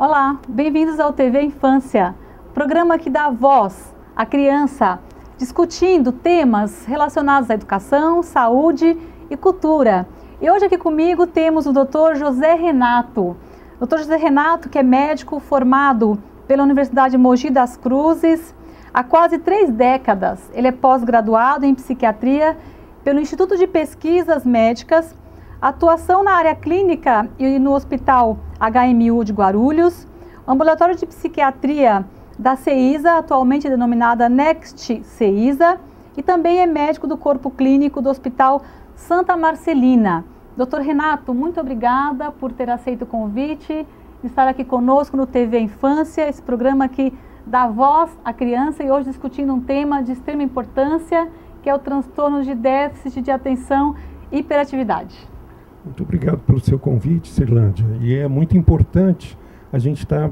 Olá, bem-vindos ao TV Infância, programa que dá voz à criança, discutindo temas relacionados à educação, saúde e cultura. E hoje aqui comigo temos o Dr. José Renato. Dr. José Renato, que é médico formado pela Universidade Mogi das Cruzes há quase 3 décadas. Ele é pós-graduado em psiquiatria pelo Instituto de Pesquisas Médicas, atuação na área clínica e no Hospital HMU de Guarulhos, ambulatório de psiquiatria da CEISA, atualmente denominada Next CEISA, e também é médico do corpo clínico do Hospital Santa Marcelina. Dr. Renato, muito obrigada por ter aceito o convite de estar aqui conosco no TV Infância, esse programa que dá voz à criança, e hoje discutindo um tema de extrema importância, que é o transtorno de déficit de atenção e hiperatividade. Muito obrigado pelo seu convite, Cirlândia. E é muito importante a gente estar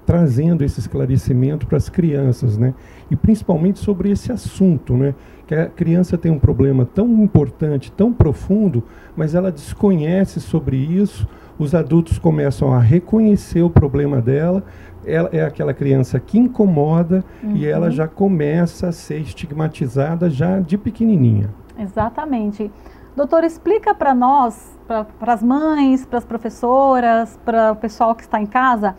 trazendo esse esclarecimento para as crianças, né? E principalmente sobre esse assunto, né? Que a criança tem um problema tão importante, tão profundo, mas ela desconhece sobre isso. Os adultos começam a reconhecer o problema dela. Ela é aquela criança que incomoda e ela já começa a ser estigmatizada já de pequenininha. Exatamente. Doutor, explica para nós, para as mães, para as professoras, para o pessoal que está em casa,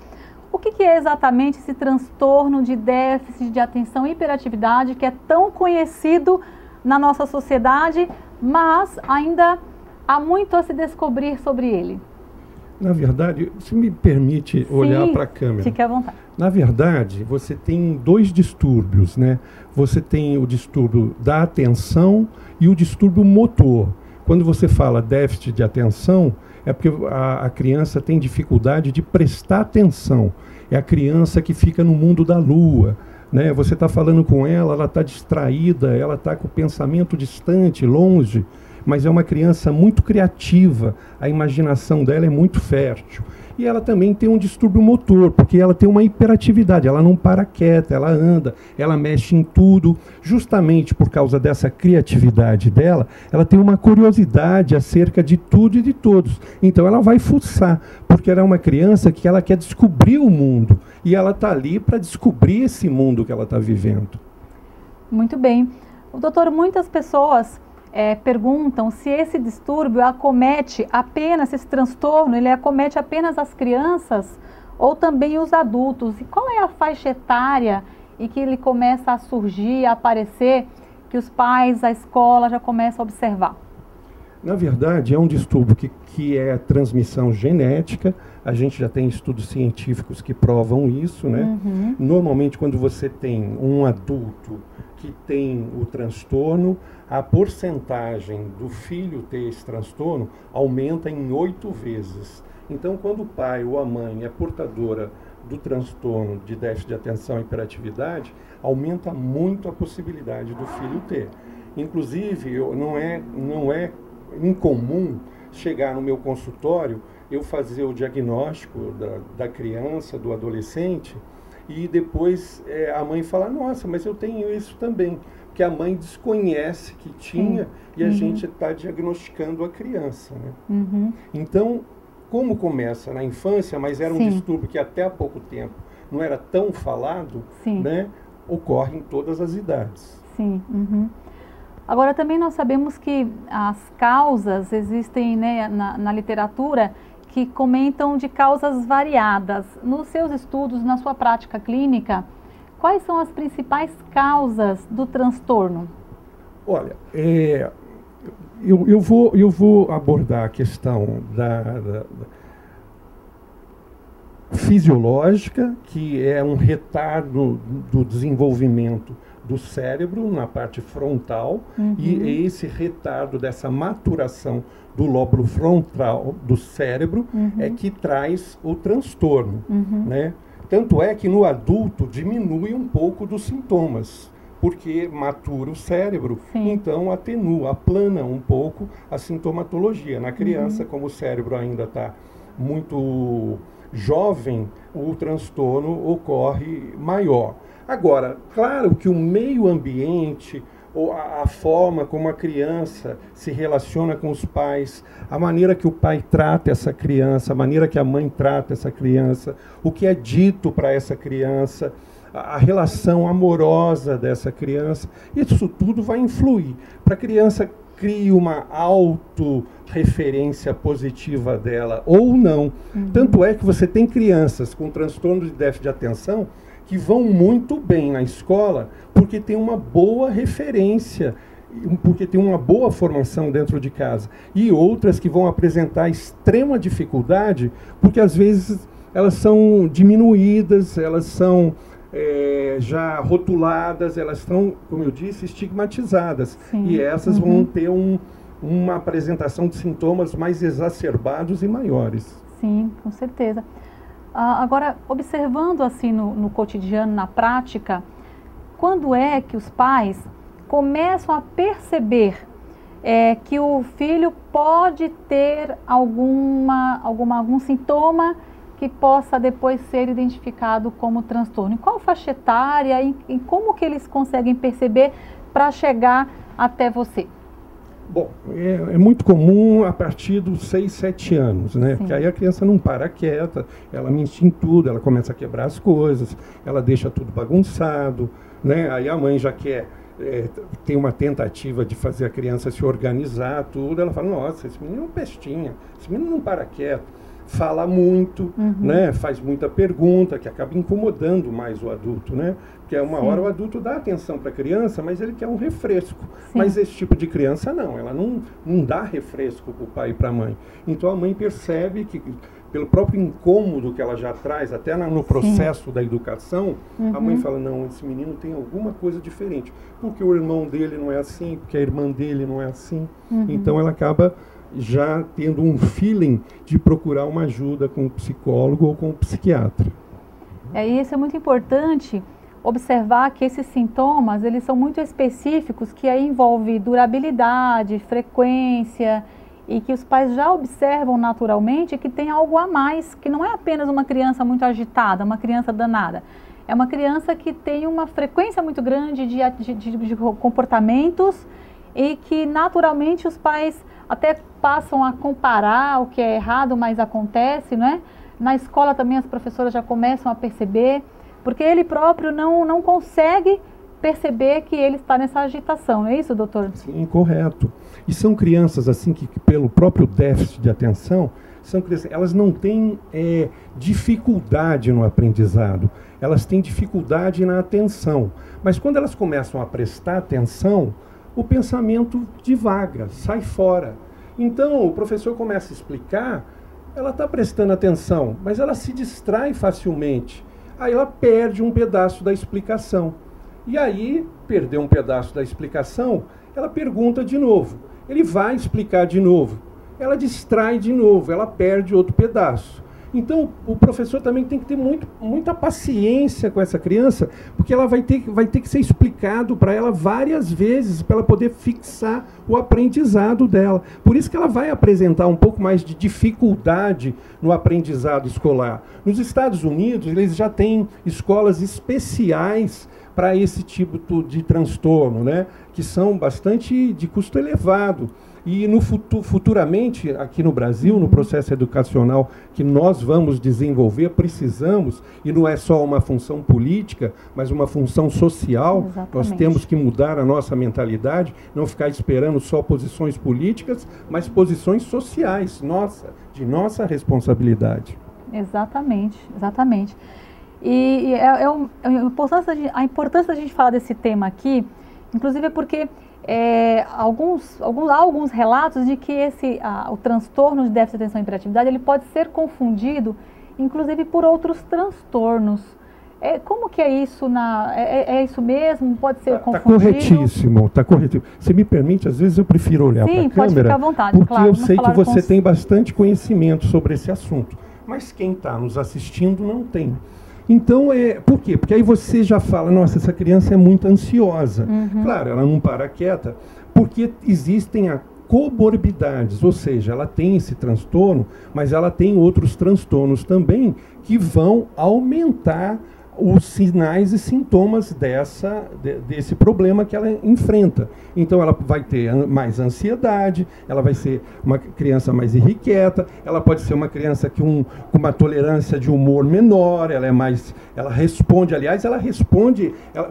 o que é exatamente esse transtorno de déficit de atenção e hiperatividade que é tão conhecido na nossa sociedade, mas ainda há muito a se descobrir sobre ele. Na verdade, se me permite olhar para a câmera. Fique à vontade. Na verdade, você tem 2 distúrbios, né? Você tem o distúrbio da atenção e o distúrbio motor. Quando você fala déficit de atenção, é porque a criança tem dificuldade de prestar atenção. É a criança que fica no mundo da lua, né? Você está falando com ela está distraída, ela está com o pensamento distante, longe, mas é uma criança muito criativa, a imaginação dela é muito fértil. E ela também tem um distúrbio motor, porque ela tem uma hiperatividade, ela não para quieta, ela anda, ela mexe em tudo. Justamente por causa dessa criatividade dela, ela tem uma curiosidade acerca de tudo e de todos. Então ela vai fuçar, porque ela é uma criança que ela quer descobrir o mundo. E ela está ali para descobrir esse mundo que ela está vivendo. Muito bem. Doutor, muitas pessoas perguntam se esse distúrbio acomete apenas, esse transtorno, ele acomete apenas as crianças ou também os adultos. E qual é a faixa etária em que ele começa a surgir, a aparecer, que os pais, a escola já começam a observar? Na verdade, é um distúrbio que é transmissão genética. A gente já tem estudos científicos que provam isso, né? Normalmente, quando você tem um adulto que tem o transtorno, a porcentagem do filho ter esse transtorno aumenta em 8 vezes. Então, quando o pai ou a mãe é portadora do transtorno de déficit de atenção e hiperatividade, aumenta muito a possibilidade do filho ter. Inclusive, não é incomum chegar no meu consultório, eu fazer o diagnóstico da criança, do adolescente, e depois a mãe fala, nossa, mas eu tenho isso também. Que a mãe desconhece que tinha e a gente está diagnosticando a criança, né? Então, como começa na infância, mas era um distúrbio que até há pouco tempo não era tão falado, né? Ocorre em todas as idades. Sim. Agora, também nós sabemos que as causas existem, né, na literatura que comentam de causas variadas. Nos seus estudos, na sua prática clínica, quais são as principais causas do transtorno? Olha, eu vou abordar a questão da fisiológica, que é um retardo do desenvolvimento do cérebro na parte frontal, e esse retardo dessa maturação do lóbulo frontal do cérebro é que traz o transtorno, né? Tanto é que no adulto diminui um pouco dos sintomas, porque matura o cérebro, então atenua, aplana um pouco a sintomatologia. Na criança, como o cérebro ainda está muito jovem, o transtorno ocorre maior. Agora, claro que o meio ambiente, ou a forma como a criança se relaciona com os pais, a maneira que o pai trata essa criança, a maneira que a mãe trata essa criança, o que é dito para essa criança, a relação amorosa dessa criança, isso tudo vai influir para a criança crie uma autorreferência positiva dela ou não. Tanto é que você tem crianças com transtorno de déficit de atenção que vão muito bem na escola porque tem uma boa referência, porque tem uma boa formação dentro de casa. E outras que vão apresentar extrema dificuldade porque às vezes elas são diminuídas, elas são já rotuladas, elas estão, como eu disse, estigmatizadas. Sim. E essas vão ter uma apresentação de sintomas mais exacerbados e maiores. Sim, com certeza. Agora, observando assim no cotidiano, na prática, quando é que os pais começam a perceber que o filho pode ter algum sintoma que possa depois ser identificado como transtorno? Em qual faixa etária e como que eles conseguem perceber para chegar até você? Bom, é muito comum a partir dos 6, 7 anos, né? Porque aí a criança não para quieta, ela mexe em tudo, ela começa a quebrar as coisas, ela deixa tudo bagunçado, né? Aí a mãe já quer, tem uma tentativa de fazer a criança se organizar, tudo, ela fala, nossa, esse menino é um pestinha, esse menino não para quieto. Fala muito, né? Faz muita pergunta, que acaba incomodando mais o adulto, né? Porque uma hora o adulto dá atenção para a criança, mas ele quer um refresco. Sim. Mas esse tipo de criança não, ela não dá refresco para o pai e para a mãe. Então a mãe percebe que, pelo próprio incômodo que ela já traz, até no processo da educação, a mãe fala, não, esse menino tem alguma coisa diferente. Porque o irmão dele não é assim, porque a irmã dele não é assim. Então ela acaba já tendo um feeling de procurar uma ajuda com o psicólogo ou com o psiquiatra. E isso é muito importante, observar que esses sintomas, eles são muito específicos, que aí envolve durabilidade, frequência, e que os pais já observam naturalmente que tem algo a mais, que não é apenas uma criança muito agitada, uma criança danada. É uma criança que tem uma frequência muito grande de comportamentos e que naturalmente os pais até passam a comparar o que é errado, mas acontece, não é? Na escola também as professoras já começam a perceber, porque ele próprio não consegue perceber que ele está nessa agitação, é isso, doutor? Sim, correto. E são crianças assim que pelo próprio déficit de atenção, são crianças, elas não têm dificuldade no aprendizado, elas têm dificuldade na atenção. Mas quando elas começam a prestar atenção, o pensamento divaga, sai fora. Então, o professor começa a explicar, ela está prestando atenção, mas ela se distrai facilmente. Aí ela perde um pedaço da explicação. E aí, perdeu um pedaço da explicação, ela pergunta de novo. Ele vai explicar de novo. Ela distrai de novo, ela perde outro pedaço. Então, o professor também tem que ter muita paciência com essa criança, porque ela vai ter que ser explicado para ela várias vezes, para ela poder fixar o aprendizado dela. Por isso que ela vai apresentar um pouco mais de dificuldade no aprendizado escolar. Nos Estados Unidos, eles já têm escolas especiais para esse tipo de transtorno, né? Que são bastante de custo elevado. E futuramente, aqui no Brasil, no processo educacional que nós vamos desenvolver, precisamos, e não é só uma função política, mas uma função social. Exatamente. Nós temos que mudar a nossa mentalidade, não ficar esperando só posições políticas, mas posições sociais, de nossa responsabilidade. Exatamente, exatamente. E a importância da gente falar desse tema aqui, inclusive é porque há alguns relatos de que o transtorno de déficit de atenção e hiperatividade ele pode ser confundido, inclusive, por outros transtornos. Como que é isso? É isso mesmo? Pode ser confundido? Está corretíssimo. Se me permite, às vezes eu prefiro olhar para a câmera. Sim, pode ficar à vontade, porque claro, eu sei que você tem bastante conhecimento sobre esse assunto, mas quem está nos assistindo não tem. Então, por quê? Porque aí você já fala, nossa, essa criança é muito ansiosa. Claro, ela não para quieta, porque existem comorbidades, ou seja, ela tem esse transtorno, mas ela tem outros transtornos também que vão aumentar os sinais e sintomas desse problema que ela enfrenta. Então ela vai ter mais ansiedade, ela vai ser uma criança mais irrequieta, ela pode ser uma criança com uma tolerância de humor menor, ela responde,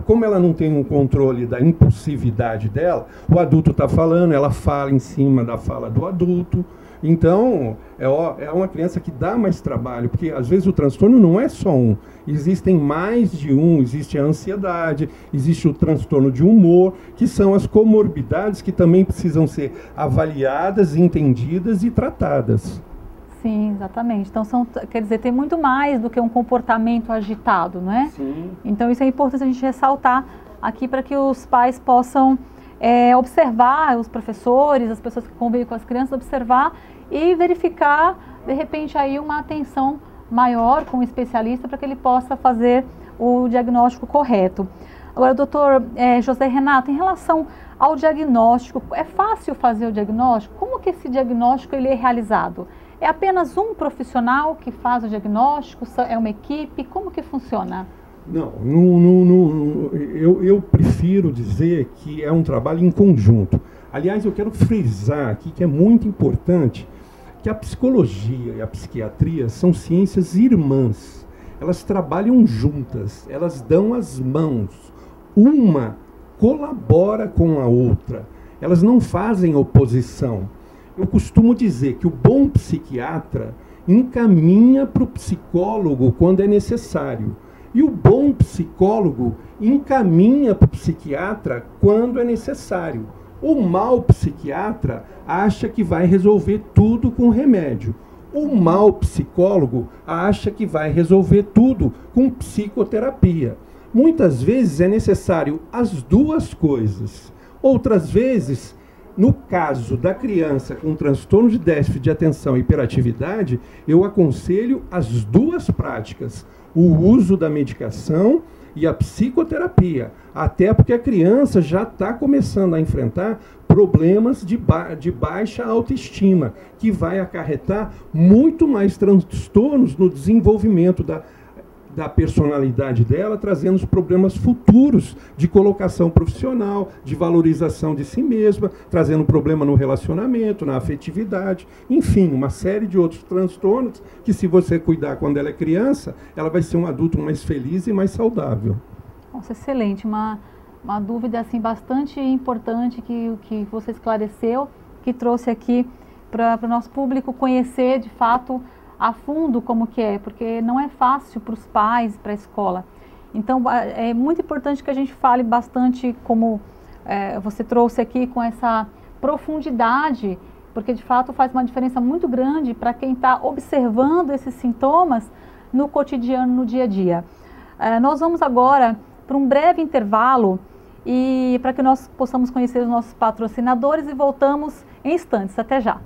como ela não tem um controle da impulsividade dela, o adulto está falando, ela fala em cima da fala do adulto. Então, é uma criança que dá mais trabalho, porque às vezes o transtorno não é só um, existem mais de um, existe a ansiedade, existe o transtorno de humor, que são as comorbidades que também precisam ser avaliadas, entendidas e tratadas. Sim, exatamente. Então, quer dizer, tem muito mais do que um comportamento agitado, não é? Sim. Então, isso é importante a gente ressaltar aqui para que os pais possam observar, os professores, as pessoas que convivem com as crianças, observar e verificar, de repente, aí uma atenção maior com o especialista para que ele possa fazer o diagnóstico correto. Agora, doutor José Renato, em relação ao diagnóstico, é fácil fazer o diagnóstico? Como que esse diagnóstico ele é realizado? É apenas um profissional que faz o diagnóstico? É uma equipe? Como que funciona? Não, eu prefiro dizer que é um trabalho em conjunto. Aliás, eu quero frisar aqui que é muito importante que a psicologia e a psiquiatria são ciências irmãs. Elas trabalham juntas, elas dão as mãos. Uma colabora com a outra. Elas não fazem oposição. Eu costumo dizer que o bom psiquiatra encaminha para o psicólogo quando é necessário. E o bom psicólogo encaminha para o psiquiatra quando é necessário. O mau psiquiatra acha que vai resolver tudo com remédio. O mau psicólogo acha que vai resolver tudo com psicoterapia. Muitas vezes é necessário as duas coisas. Outras vezes, no caso da criança com transtorno de déficit de atenção e hiperatividade, eu aconselho as duas práticas. O uso da medicação e a psicoterapia, até porque a criança já está começando a enfrentar problemas de baixa autoestima, que vai acarretar muito mais transtornos no desenvolvimento da personalidade dela, trazendo os problemas futuros de colocação profissional, de valorização de si mesma, trazendo problema no relacionamento, na afetividade, enfim, uma série de outros transtornos que, se você cuidar quando ela é criança, ela vai ser um adulto mais feliz e mais saudável. Nossa, excelente, uma dúvida assim, bastante importante que você esclareceu, que trouxe aqui para o nosso público conhecer de fato a fundo como que é, porque não é fácil para os pais, para a escola. Então, é muito importante que a gente fale bastante, como você trouxe aqui, com essa profundidade, porque de fato faz uma diferença muito grande para quem está observando esses sintomas no cotidiano, no dia a dia. Nós vamos agora para um breve intervalo e para que nós possamos conhecer os nossos patrocinadores e voltamos em instantes. Até já!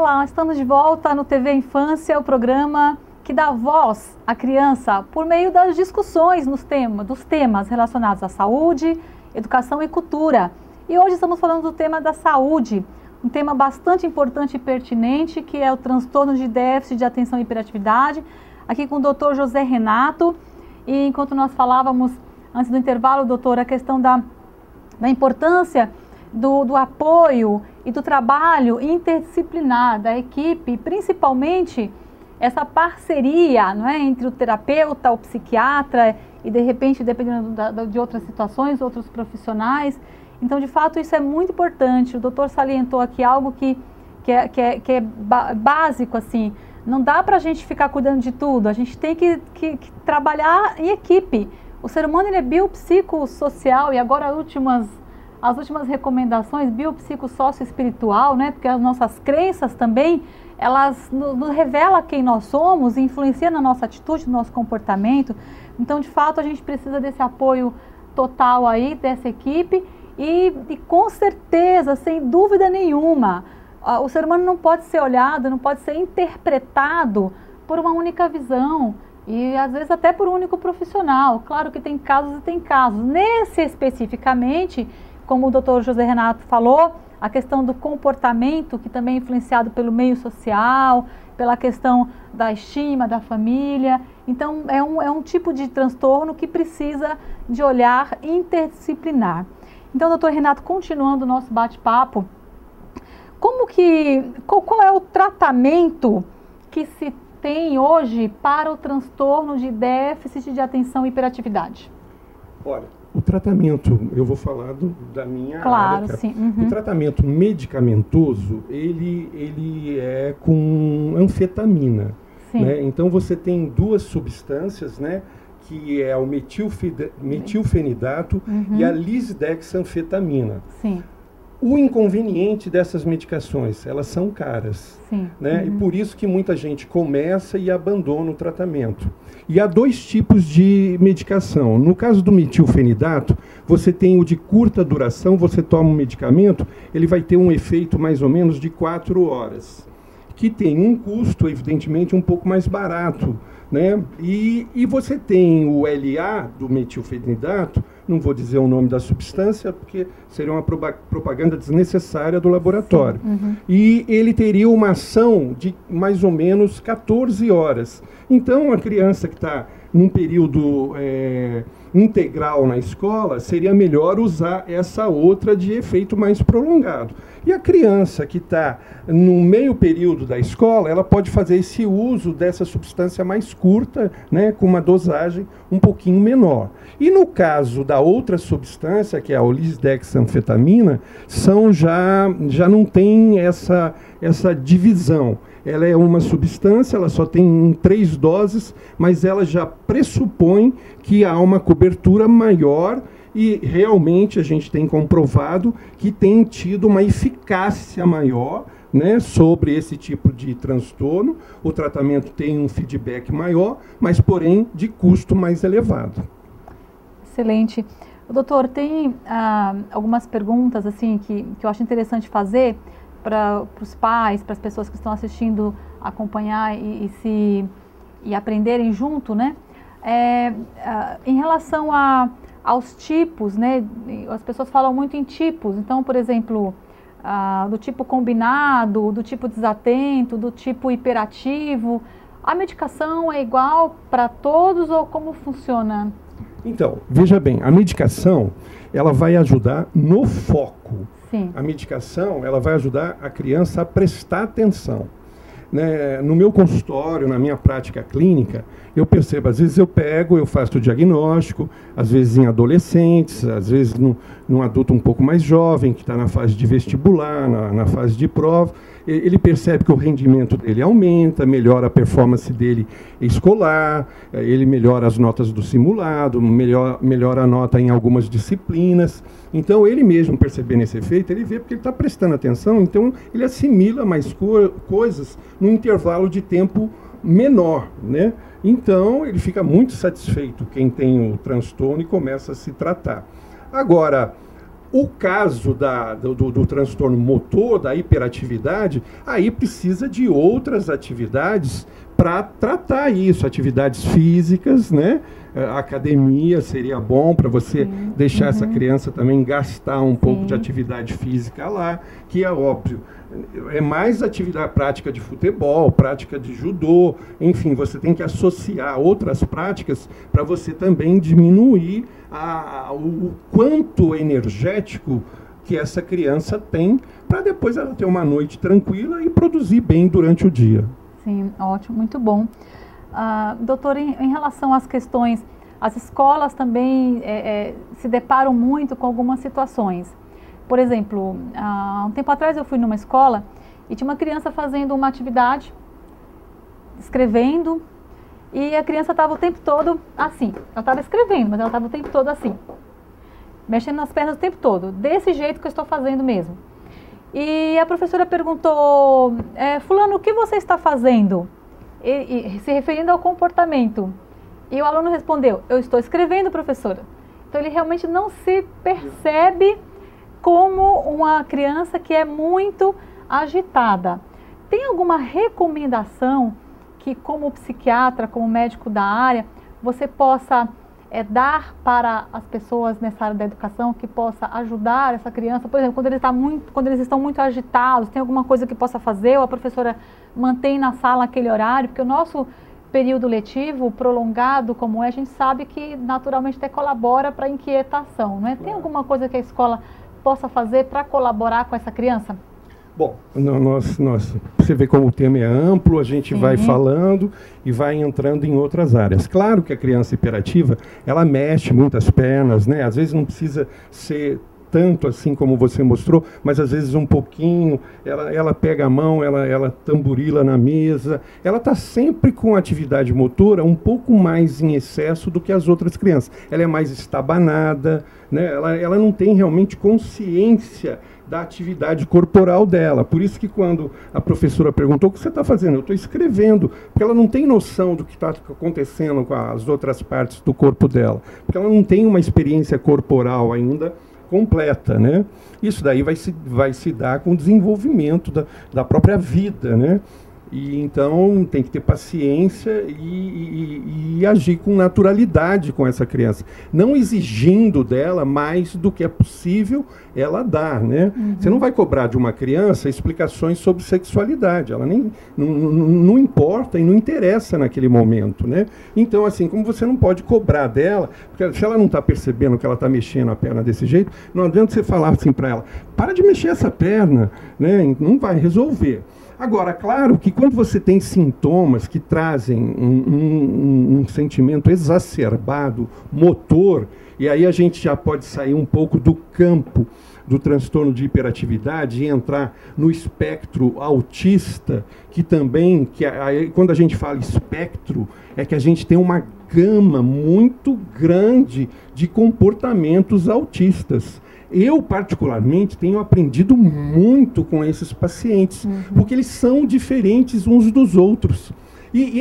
Olá, estamos de volta no TV Infância, o programa que dá voz à criança por meio das discussões dos temas relacionados à saúde, educação e cultura. E hoje estamos falando do tema da saúde, um tema bastante importante e pertinente, que é o transtorno de déficit de atenção e hiperatividade, aqui com o Dr. José Renato. E enquanto nós falávamos antes do intervalo, doutor, a questão da importância do apoio e do trabalho interdisciplinar da equipe, principalmente essa parceria, não é, entre o terapeuta, o psiquiatra e, de repente, dependendo de outras situações, outros profissionais. Então, de fato, isso é muito importante. O doutor salientou aqui algo que é básico, assim. Não dá para a gente ficar cuidando de tudo, a gente tem que trabalhar em equipe. O ser humano, ele é biopsicossocial, e agora as últimas recomendações, biopsicossócio-espiritual, né? Porque as nossas crenças também, elas nos revelam quem nós somos e influenciam na nossa atitude, no nosso comportamento. Então, de fato, a gente precisa desse apoio total aí, dessa equipe, e com certeza, sem dúvida nenhuma, o ser humano não pode ser olhado, não pode ser interpretado por uma única visão, e às vezes até por um único profissional. Claro que tem casos e tem casos. Nesse especificamente, como o Dr. José Renato falou, a questão do comportamento, que também é influenciado pelo meio social, pela questão da estima, da família. Então, é um tipo de transtorno que precisa de olhar interdisciplinar. Então, Dr. Renato, continuando o nosso bate-papo, qual é o tratamento que se tem hoje para o transtorno de déficit de atenção e hiperatividade? Olha, o tratamento, eu vou falar da minha área. Claro, sim. Uhum. O tratamento medicamentoso, ele é com anfetamina. Né? Então, você tem duas substâncias, né? Que é o metilfenidato e a lisdexanfetamina. Sim. O inconveniente dessas medicações, elas são caras, né? E por isso que muita gente começa e abandona o tratamento. E há dois tipos de medicação. No caso do metilfenidato, você tem o de curta duração, você toma um medicamento, ele vai ter um efeito mais ou menos de 4 horas, que tem um custo, evidentemente, um pouco mais barato, né? E você tem o LA do metilfenidato, não vou dizer o nome da substância, porque seria uma propaganda desnecessária do laboratório. E ele teria uma ação de mais ou menos 14 horas. Então, a criança que está num período integral na escola, seria melhor usar essa outra de efeito mais prolongado. E a criança que está no meio período da escola, ela pode fazer esse uso dessa substância mais curta, né, com uma dosagem um pouquinho menor. E no caso da outra substância, que é a lisdexanfetamina, já não tem essa divisão. Ela é uma substância, ela só tem 3 doses, mas ela já pressupõe que há uma cobertura maior e realmente a gente tem comprovado que tem tido uma eficácia maior, né, sobre esse tipo de transtorno. O tratamento tem um feedback maior, mas porém de custo mais elevado. Excelente. Doutor, tem algumas perguntas assim que eu acho interessante fazer para os pais, para as pessoas que estão assistindo, acompanhar e aprenderem junto, né? Em relação aos tipos, né? As pessoas falam muito em tipos. Então, por exemplo, do tipo combinado, do tipo desatento, do tipo hiperativo. A medicação é igual para todos ou como funciona? Então, veja bem, a medicação, ela vai ajudar no foco. Sim. A medicação, ela vai ajudar a criança a prestar atenção. Né? No meu consultório, na minha prática clínica, eu percebo, às vezes eu faço o diagnóstico, às vezes em adolescentes, às vezes num adulto um pouco mais jovem, que está na fase de vestibular, na fase de prova. Ele percebe que o rendimento dele aumenta, melhora a performance dele escolar, ele melhora as notas do simulado, melhora a nota em algumas disciplinas. Então, ele mesmo percebendo esse efeito, ele vê porque ele está prestando atenção, então ele assimila mais coisas num intervalo de tempo menor, né? Então, ele fica muito satisfeito, quem tem o transtorno, e começa a se tratar. Agora, O caso do transtorno motor, da hiperatividade, aí precisa de outras atividades para tratar isso, atividades físicas, né? A academia seria bom para você deixar essa criança também gastar um pouco de atividade física lá, que é óbvio. É mais atividade, prática de futebol, prática de judô, enfim, você tem que associar outras práticas para você também diminuir o quanto energético que essa criança tem, para depois ela ter uma noite tranquila e produzir bem durante o dia. Sim, ótimo, muito bom. Doutor, em relação às questões, as escolas também se deparam muito com algumas situações. Por exemplo, há um tempo atrás eu fui numa escola e tinha uma criança fazendo uma atividade, escrevendo, e a criança estava o tempo todo assim. Ela estava escrevendo, mas ela estava o tempo todo assim, mexendo nas pernas o tempo todo, desse jeito que eu estou fazendo mesmo. E a professora perguntou, fulano, o que você está fazendo? E se referindo ao comportamento. E o aluno respondeu, eu estou escrevendo, professora. Então ele realmente não se percebe como uma criança que é muito agitada. Tem alguma recomendação que, como psiquiatra, como médico da área, você possa dar para as pessoas nessa área da educação, que possa ajudar essa criança? Por exemplo, quando eles estão muito agitados, tem alguma coisa que possa fazer, ou a professora mantém na sala aquele horário? Porque o nosso período letivo prolongado como a gente sabe que naturalmente até colabora para a inquietação, não é? Tem alguma coisa que a escola possa fazer para colaborar com essa criança? Bom, você vê como o tema é amplo, a gente vai falando e vai entrando em outras áreas. Claro que a criança hiperativa, ela mexe muitas pernas, né? Às vezes não precisa ser tanto assim como você mostrou, mas às vezes um pouquinho, ela pega a mão, ela tamborila na mesa, ela está sempre com atividade motora um pouco mais em excesso do que as outras crianças. Ela é mais estabanada, né? Ela não tem realmente consciência da atividade corporal dela. Por isso que quando a professora perguntou, o que você está fazendo? Eu estou escrevendo, porque ela não tem noção do que está acontecendo com as outras partes do corpo dela, porque ela não tem uma experiência corporal ainda completa, né? Isso daí vai se dar com o desenvolvimento da própria vida, né? E então tem que ter paciência e agir com naturalidade com essa criança, não exigindo dela mais do que é possível ela dar, né? Você não vai cobrar de uma criança explicações sobre sexualidade, ela nem não importa e não interessa naquele momento, né? Então, assim, como você não pode cobrar dela, porque se ela não está percebendo que ela está mexendo a perna desse jeito, não adianta você falar assim para ela, para de mexer essa perna, né? Não vai resolver. Agora, claro que quando você tem sintomas que trazem um sentimento exacerbado, motor, e aí a gente já pode sair um pouco do campo do transtorno de hiperatividade e entrar no espectro autista, que também, quando a gente fala espectro, é que a gente tem uma gama muito grande de comportamentos autistas. Eu, particularmente, tenho aprendido muito com esses pacientes, porque eles são diferentes uns dos outros. E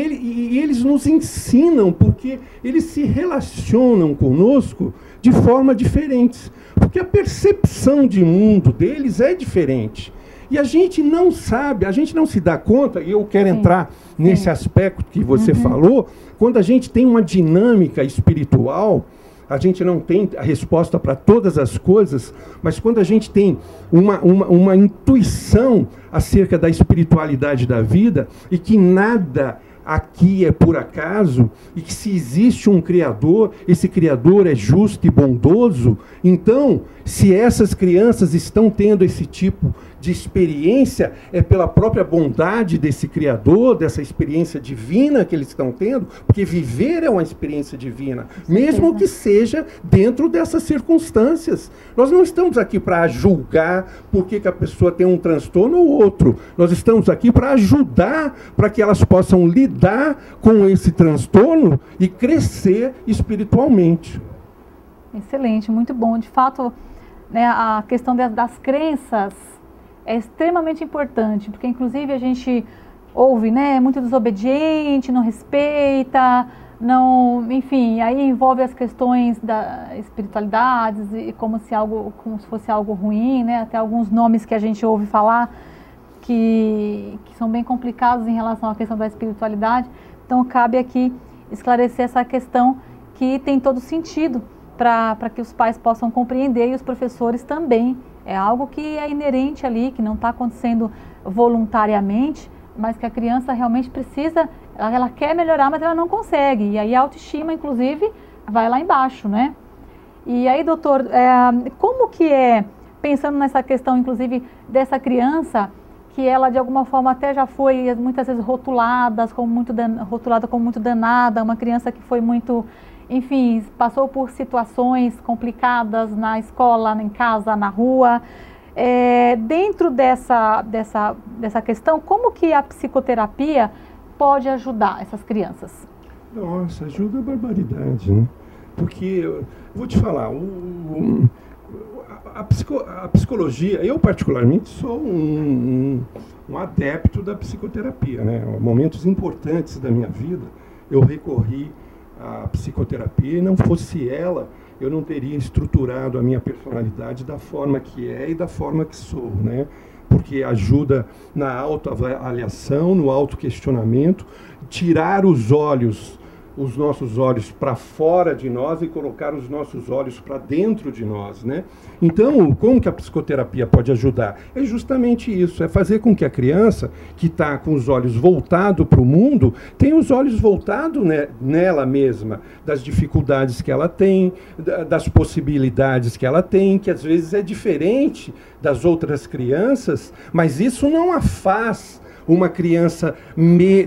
eles nos ensinam, porque eles se relacionam conosco de forma diferente. Porque a percepção de mundo deles é diferente. E a gente não sabe, a gente não se dá conta, e eu quero entrar nesse aspecto que você falou, quando a gente tem uma dinâmica espiritual, a gente não tem a resposta para todas as coisas, mas quando a gente tem uma intuição acerca da espiritualidade da vida, e que nada aqui é por acaso, e que se existe um Criador, esse Criador é justo e bondoso, então, se essas crianças estão tendo esse tipo de experiência, é pela própria bondade desse Criador, dessa experiência divina que eles estão tendo, porque viver é uma experiência divina, mesmo que seja dentro dessas circunstâncias. Nós não estamos aqui para julgar por que a pessoa tem um transtorno ou outro. Nós estamos aqui para ajudar, para que elas possam lidar com esse transtorno e crescer espiritualmente. Excelente, muito bom. De fato, né, a questão das crenças é extremamente importante, porque inclusive a gente ouve, né, muito desobediente, não respeita, enfim, aí envolve as questões da espiritualidade e como se fosse algo ruim, né? Até alguns nomes que a gente ouve falar que são bem complicados em relação à questão da espiritualidade. Então cabe aqui esclarecer essa questão que tem todo sentido para que os pais possam compreender e os professores também. É algo que é inerente ali, que não está acontecendo voluntariamente, mas que a criança realmente precisa, ela quer melhorar, mas ela não consegue. E aí a autoestima, inclusive, vai lá embaixo, né? E aí, doutor, como que é, pensando nessa questão, inclusive, dessa criança, que ela de alguma forma até já foi muitas vezes rotulada como muito danada, uma criança que foi muito, enfim, passou por situações complicadas na escola, em casa, na rua. Dentro dessa questão, como que a psicoterapia pode ajudar essas crianças? Nossa, ajuda a barbaridade, né? Porque, vou te falar, a psicologia, eu particularmente sou um adepto da psicoterapia, né? Em momentos importantes da minha vida, eu recorri à psicoterapia, e não fosse ela, eu não teria estruturado a minha personalidade da forma que é e da forma que sou, né? Porque ajuda na autoavaliação, no autoquestionamento, tirar os nossos olhos para fora de nós e colocar os nossos olhos para dentro de nós, né? Então, como que a psicoterapia pode ajudar? É justamente isso, é fazer com que a criança que está com os olhos voltados para o mundo, tenha os olhos voltados nela mesma, das dificuldades que ela tem, das possibilidades que ela tem, que às vezes é diferente das outras crianças, mas isso não a faz uma criança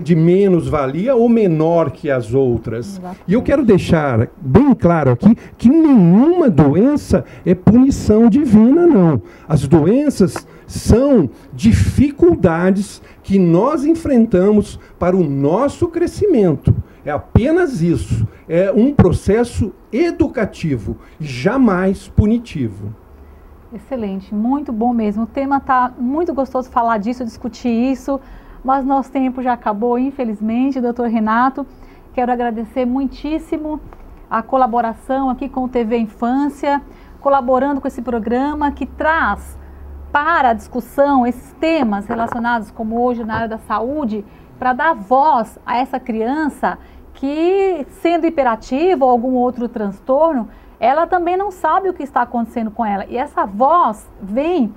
de menos valia ou menor que as outras. Exatamente. E eu quero deixar bem claro aqui que nenhuma doença é punição divina, não. As doenças são dificuldades que nós enfrentamos para o nosso crescimento. É apenas isso. É um processo educativo, jamais punitivo. Excelente, muito bom mesmo. O tema está muito gostoso falar disso, discutir isso, mas nosso tempo já acabou, infelizmente, doutor Renato. Quero agradecer muitíssimo a colaboração aqui com o TV Infância, colaborando com esse programa que traz para a discussão esses temas relacionados, como hoje na área da saúde, para dar voz a essa criança que, sendo hiperativa ou algum outro transtorno, ela também não sabe o que está acontecendo com ela. E essa voz vem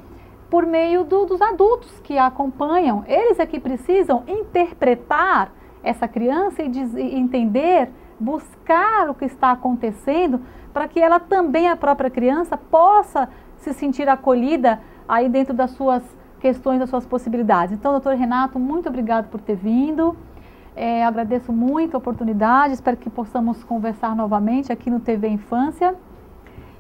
por meio dos adultos que a acompanham. Eles é que precisam interpretar essa criança e entender, buscar o que está acontecendo, para que ela também, a própria criança, possa se sentir acolhida aí dentro das suas questões, das suas possibilidades. Então, doutor Renato, muito obrigado por ter vindo. Agradeço muito a oportunidade, espero que possamos conversar novamente aqui no TV Infância.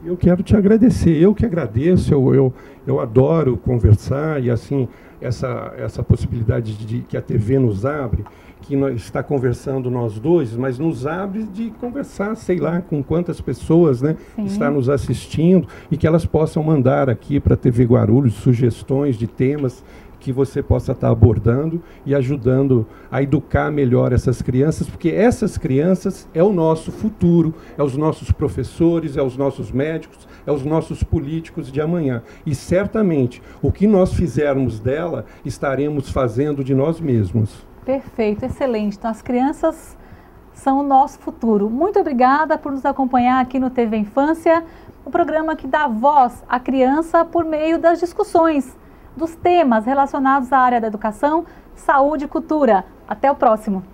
Eu quero te agradecer, eu que agradeço, eu adoro conversar e assim, essa possibilidade que a TV nos abre, que nós está conversando nós dois, mas nos abre de conversar, sei lá, com quantas pessoas, né, está nos assistindo e que elas possam mandar aqui para a TV Guarulhos sugestões de temas que você possa estar abordando e ajudando a educar melhor essas crianças, porque essas crianças é o nosso futuro, é os nossos professores, é os nossos médicos, é os nossos políticos de amanhã. E certamente o que nós fizermos dela, estaremos fazendo de nós mesmos. Perfeito, excelente. Então as crianças são o nosso futuro. Muito obrigada por nos acompanhar aqui no TV Infância, o programa que dá voz à criança por meio das discussões dos temas relacionados à área da educação, saúde e cultura. Até o próximo!